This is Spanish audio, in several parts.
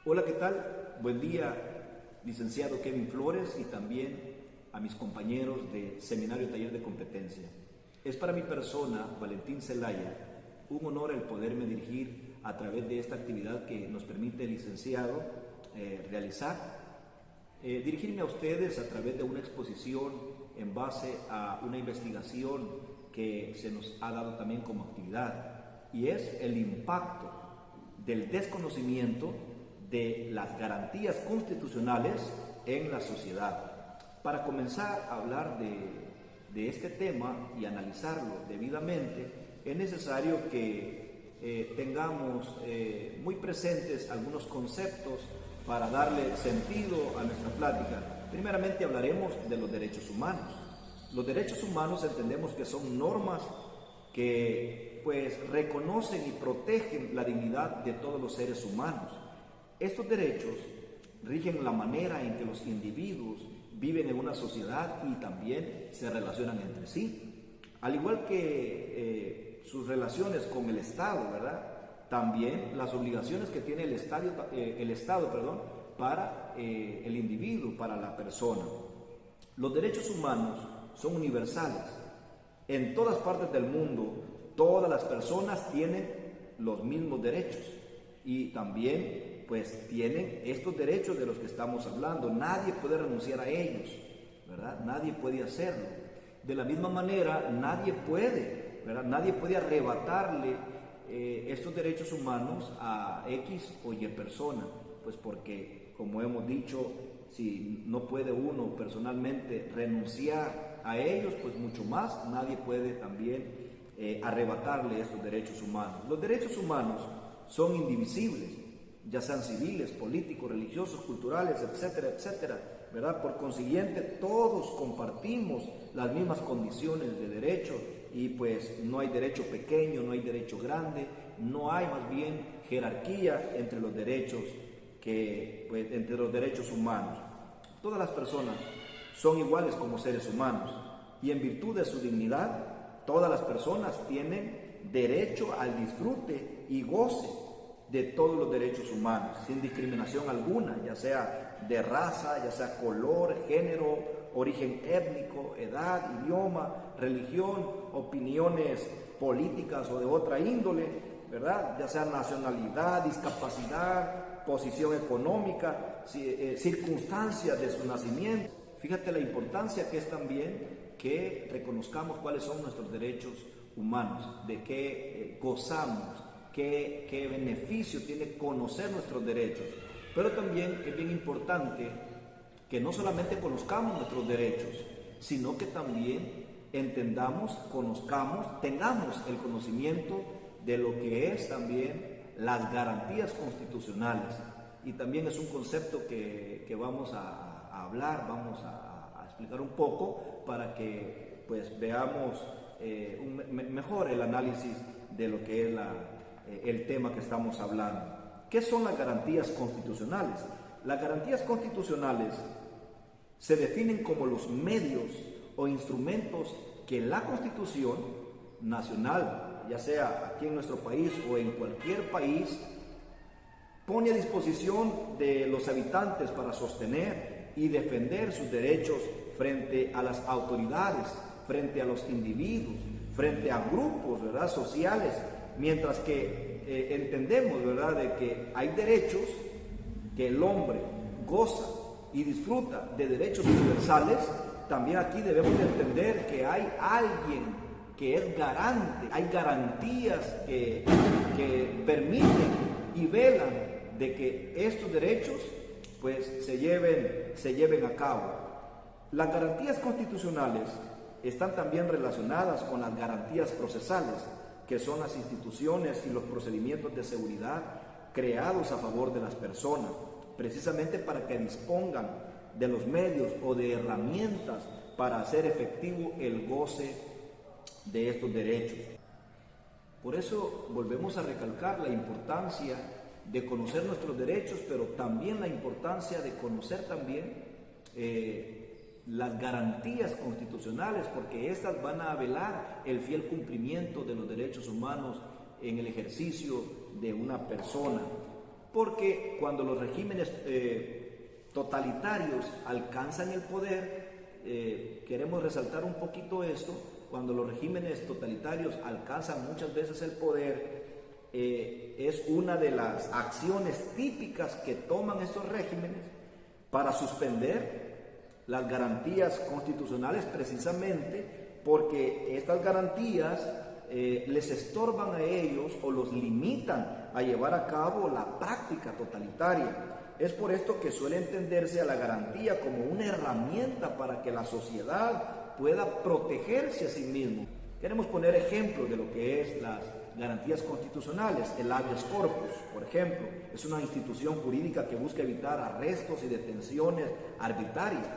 Hola, ¿qué tal? Buen día, licenciado Kevin Flores, y también a mis compañeros de Seminario Taller de Competencia. Es para mi persona, Valentín Zelaya, un honor el poderme dirigir a través de esta actividad que nos permite el licenciado realizar. Dirigirme a ustedes a través de una exposición en base a una investigación que se nos ha dado también como actividad, y es el impacto del desconocimiento de las garantías constitucionales en la sociedad. Para comenzar a hablar de este tema y analizarlo debidamente, es necesario que tengamos muy presentes algunos conceptos para darle sentido a nuestra plática. Primeramente hablaremos de los derechos humanos. Los derechos humanos entendemos que son normas que reconocen y protegen la dignidad de todos los seres humanos. Estos derechos rigen la manera en que los individuos viven en una sociedad y también se relacionan entre sí. Al igual que sus relaciones con el Estado, ¿verdad? También las obligaciones que tiene el Estado para el individuo, para la persona. Los derechos humanos son universales. En todas partes del mundo, todas las personas tienen los mismos derechos y también tienen estos derechos de los que estamos hablando. Nadie puede renunciar a ellos, ¿verdad? Nadie puede hacerlo. De la misma manera, nadie puede arrebatarle estos derechos humanos a X o Y persona, porque, como hemos dicho, si no puede uno personalmente renunciar a ellos, mucho más nadie puede también arrebatarle estos derechos humanos. Los derechos humanos son indivisibles, ya sean civiles, políticos, religiosos, culturales, etcétera, etcétera, ¿verdad? Por consiguiente, todos compartimos las mismas condiciones de derecho y no hay derecho pequeño, no hay derecho grande, no hay más bien jerarquía entre los derechos entre los derechos humanos. Todas las personas son iguales como seres humanos y en virtud de su dignidad, todas las personas tienen derecho al disfrute y goce de todos los derechos humanos, sin discriminación alguna, ya sea de raza, ya sea color, género, origen étnico, edad, idioma, religión, opiniones políticas o de otra índole, ¿verdad? Ya sea nacionalidad, discapacidad, posición económica, circunstancias de su nacimiento. Fíjate la importancia que es también que reconozcamos cuáles son nuestros derechos humanos, de qué gozamos, qué beneficio tiene conocer nuestros derechos. Pero también es bien importante que no solamente conozcamos nuestros derechos, sino que también entendamos, conozcamos, tengamos el conocimiento de lo que es también las garantías constitucionales. Y también es un concepto que vamos a hablar, vamos a explicar un poco para que veamos mejor el análisis de lo que es el tema que estamos hablando. ¿Qué son las garantías constitucionales? Las garantías constitucionales se definen como los medios o instrumentos que la Constitución nacional, ya sea aquí en nuestro país o en cualquier país, pone a disposición de los habitantes para sostener y defender sus derechos frente a las autoridades, frente a los individuos, frente a grupos, ¿verdad?, sociales, mientras que entendemos, ¿verdad?, de que hay derechos que el hombre goza y disfruta de derechos universales. También aquí debemos de entender que hay alguien que es garante, hay garantías que permiten y velan de que estos derechos se lleven a cabo. Las garantías constitucionales están también relacionadas con las garantías procesales, que son las instituciones y los procedimientos de seguridad creados a favor de las personas, precisamente para que dispongan de los medios o de herramientas para hacer efectivo el goce de estos derechos. Por eso volvemos a recalcar la importancia de conocer nuestros derechos, pero también la importancia de conocer también las garantías constitucionales, porque estas van a velar el fiel cumplimiento de los derechos humanos en el ejercicio de una persona. porque cuando los regímenes totalitarios alcanzan el poder, queremos resaltar un poquito esto, cuando los regímenes totalitarios alcanzan muchas veces el poder, es una de las acciones típicas que toman estos regímenes para suspender las garantías constitucionales, precisamente porque estas garantías les estorban a ellos o los limitan a llevar a cabo la práctica totalitaria. Es por esto que suele entenderse a la garantía como una herramienta para que la sociedad pueda protegerse a sí mismo. Queremos poner ejemplos de lo que es las garantías constitucionales. El habeas corpus, por ejemplo, es una institución jurídica que busca evitar arrestos y detenciones arbitrarias.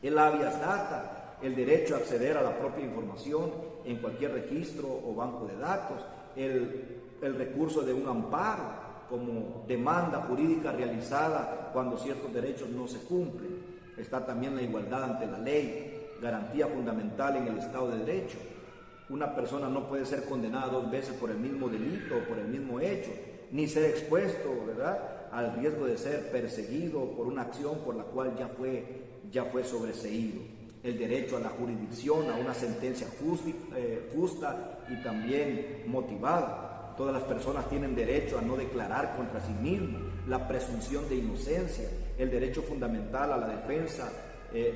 El habeas data, el derecho a acceder a la propia información en cualquier registro o banco de datos, el recurso de un amparo como demanda jurídica realizada cuando ciertos derechos no se cumplen. Está también la igualdad ante la ley, garantía fundamental en el Estado de Derecho. Una persona no puede ser condenada 2 veces por el mismo delito o por el mismo hecho, ni ser expuesto, ¿verdad?, al riesgo de ser perseguido por una acción por la cual ya fue sobreseído. El derecho a la jurisdicción, a una sentencia justa y también motivada. Todas las personas tienen derecho a no declarar contra sí mismos, la presunción de inocencia, el derecho fundamental a la defensa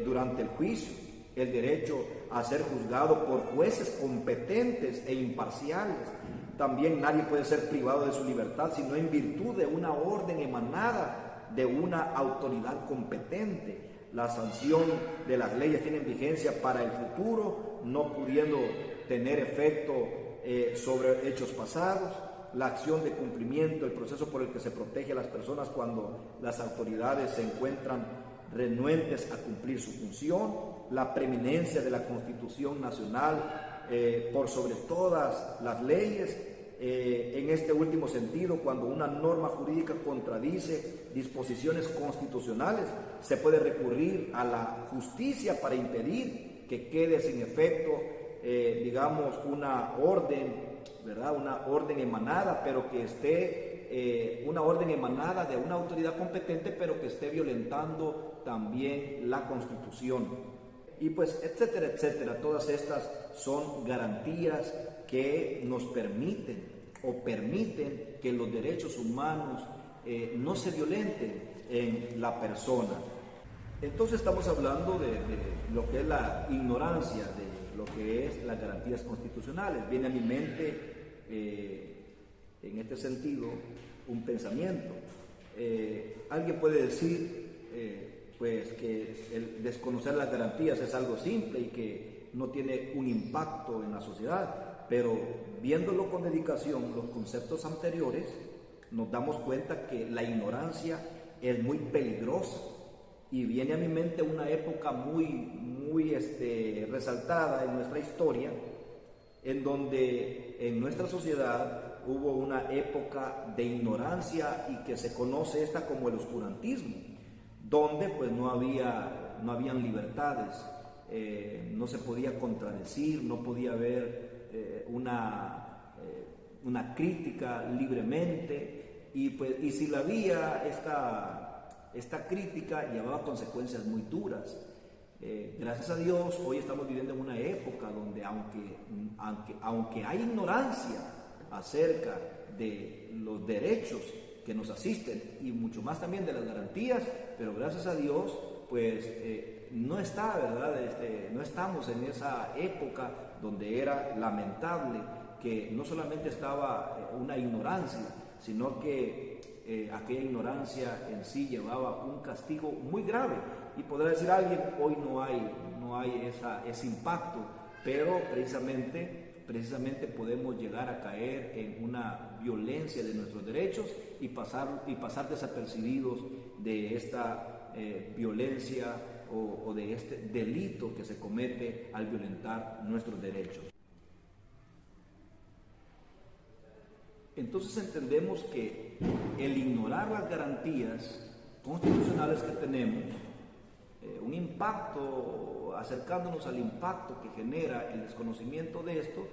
durante el juicio, el derecho a ser juzgado por jueces competentes e imparciales. También nadie puede ser privado de su libertad sino en virtud de una orden emanada de una autoridad competente. La sanción de las leyes tiene vigencia para el futuro, no pudiendo tener efecto sobre hechos pasados. La acción de cumplimiento, el proceso por el que se protege a las personas cuando las autoridades se encuentran renuentes a cumplir su función, la preeminencia de la Constitución Nacional por sobre todas las leyes. En este último sentido, cuando una norma jurídica contradice disposiciones constitucionales, se puede recurrir a la justicia para impedir que quede sin efecto, digamos, una orden, ¿verdad?, una orden emanada, pero que esté, una orden emanada de una autoridad competente, pero que esté violentando también la Constitución. Y pues, etcétera, etcétera. Todas estas son garantías que nos permiten que los derechos humanos no se violenten en la persona. Entonces estamos hablando de lo que es la ignorancia, de lo que es las garantías constitucionales. Viene a mi mente, en este sentido, un pensamiento. Alguien puede decir pues que el desconocer las garantías es algo simple y que no tiene un impacto en la sociedad, pero viéndolo con dedicación, los conceptos anteriores, nos damos cuenta que la ignorancia es muy peligrosa. Y viene a mi mente una época muy resaltada en nuestra historia, en donde en nuestra sociedad hubo una época de ignorancia y que se conoce esta como el oscurantismo, donde pues no habían libertades, no se podía contradecir, no podía haber una crítica libremente, y si la había, esta crítica llevaba consecuencias muy duras. Gracias a Dios, hoy estamos viviendo en una época donde aunque hay ignorancia acerca de los derechos que nos asisten y mucho más también de las garantías, pero gracias a Dios, pues no está, ¿verdad? No estamos en esa época donde era lamentable que no solamente estaba una ignorancia, sino que aquella ignorancia en sí llevaba un castigo muy grave. Y podrá decir alguien, hoy no hay ese impacto, pero precisamente podemos llegar a caer en una violencia de nuestros derechos y pasar desapercibidos de esta violencia o de este delito que se comete al violentar nuestros derechos. Entonces entendemos que el ignorar las garantías constitucionales que tenemos, un impacto, acercándonos al impacto que genera el desconocimiento de esto,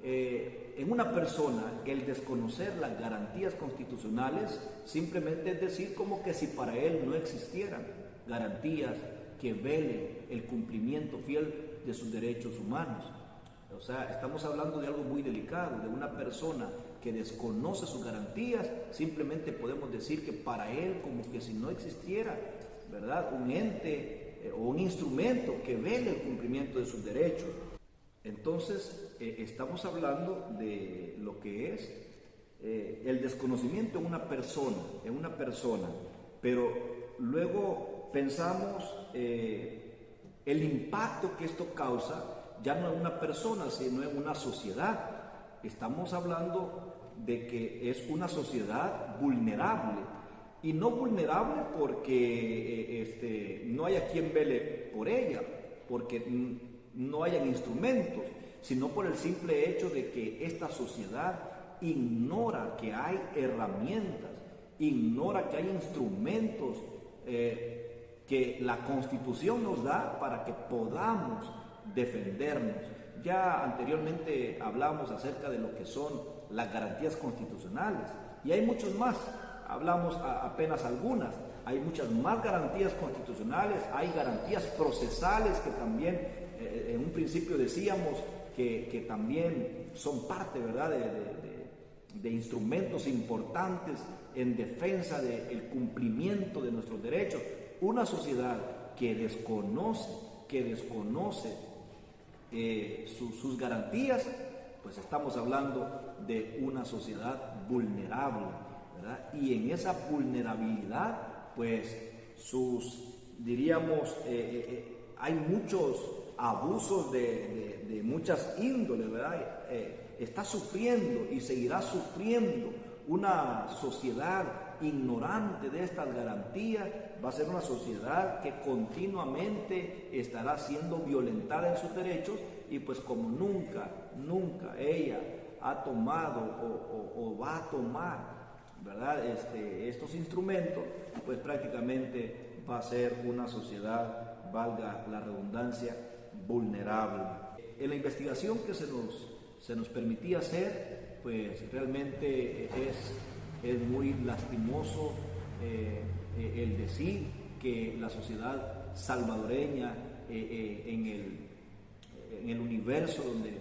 en una persona el desconocer las garantías constitucionales simplemente es decir como que si para él no existieran garantías que velen el cumplimiento fiel de sus derechos humanos. O sea, estamos hablando de algo muy delicado, de una persona que desconoce sus garantías, simplemente podemos decir que para él como que si no existiera, ¿verdad?, un ente o un instrumento que vele el cumplimiento de sus derechos. Entonces, estamos hablando de lo que es el desconocimiento en una persona, pero luego pensamos el impacto que esto causa ya no en una persona, sino en una sociedad. Estamos hablando de que es una sociedad vulnerable, y no vulnerable porque no haya quien vele por ella, porque no hayan instrumentos, sino por el simple hecho de que esta sociedad ignora que hay herramientas, ignora que hay instrumentos que la Constitución nos da para que podamos defendernos. Ya anteriormente hablamos acerca de lo que son las garantías constitucionales, y hay muchos más, hablamos apenas algunas. Hay muchas más garantías constitucionales, hay garantías procesales que también en un principio decíamos que también son parte, ¿verdad?, de instrumentos importantes en defensa del cumplimiento de nuestros derechos. Una sociedad que desconoce sus garantías, pues estamos hablando de una sociedad vulnerable, ¿verdad? Y en esa vulnerabilidad, pues diríamos, hay muchos abusos de muchas índoles, ¿verdad? Está sufriendo y seguirá sufriendo una sociedad ignorante de estas garantías. Va a ser una sociedad que continuamente estará siendo violentada en sus derechos, y pues como nunca ella ha tomado o va a tomar, ¿verdad?, estos instrumentos, pues prácticamente va a ser una sociedad, valga la redundancia, vulnerable. En la investigación que se nos permitía hacer, pues realmente es muy lastimoso el decir que la sociedad salvadoreña, en el universo donde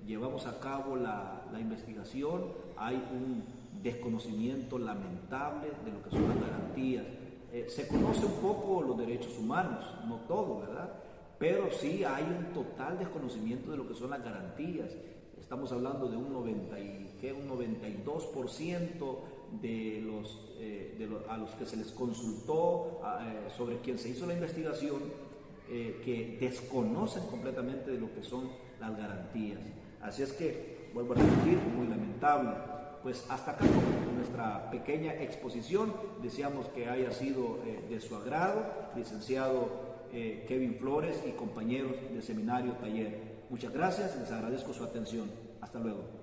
llevamos a cabo la investigación, hay un desconocimiento lamentable de lo que son las garantías. Se conoce un poco los derechos humanos, no todo, ¿verdad?, pero sí hay un total desconocimiento de lo que son las garantías. Estamos hablando de un 92% a los que se les consultó, sobre quien se hizo la investigación, que desconocen completamente de lo que son las garantías. Así es que, vuelvo a repetir, muy lamentable. Pues hasta acá con nuestra pequeña exposición. Deseamos que haya sido de su agrado, licenciado Kevin Flores y compañeros de Seminario Taller. Muchas gracias, les agradezco su atención. Hasta luego.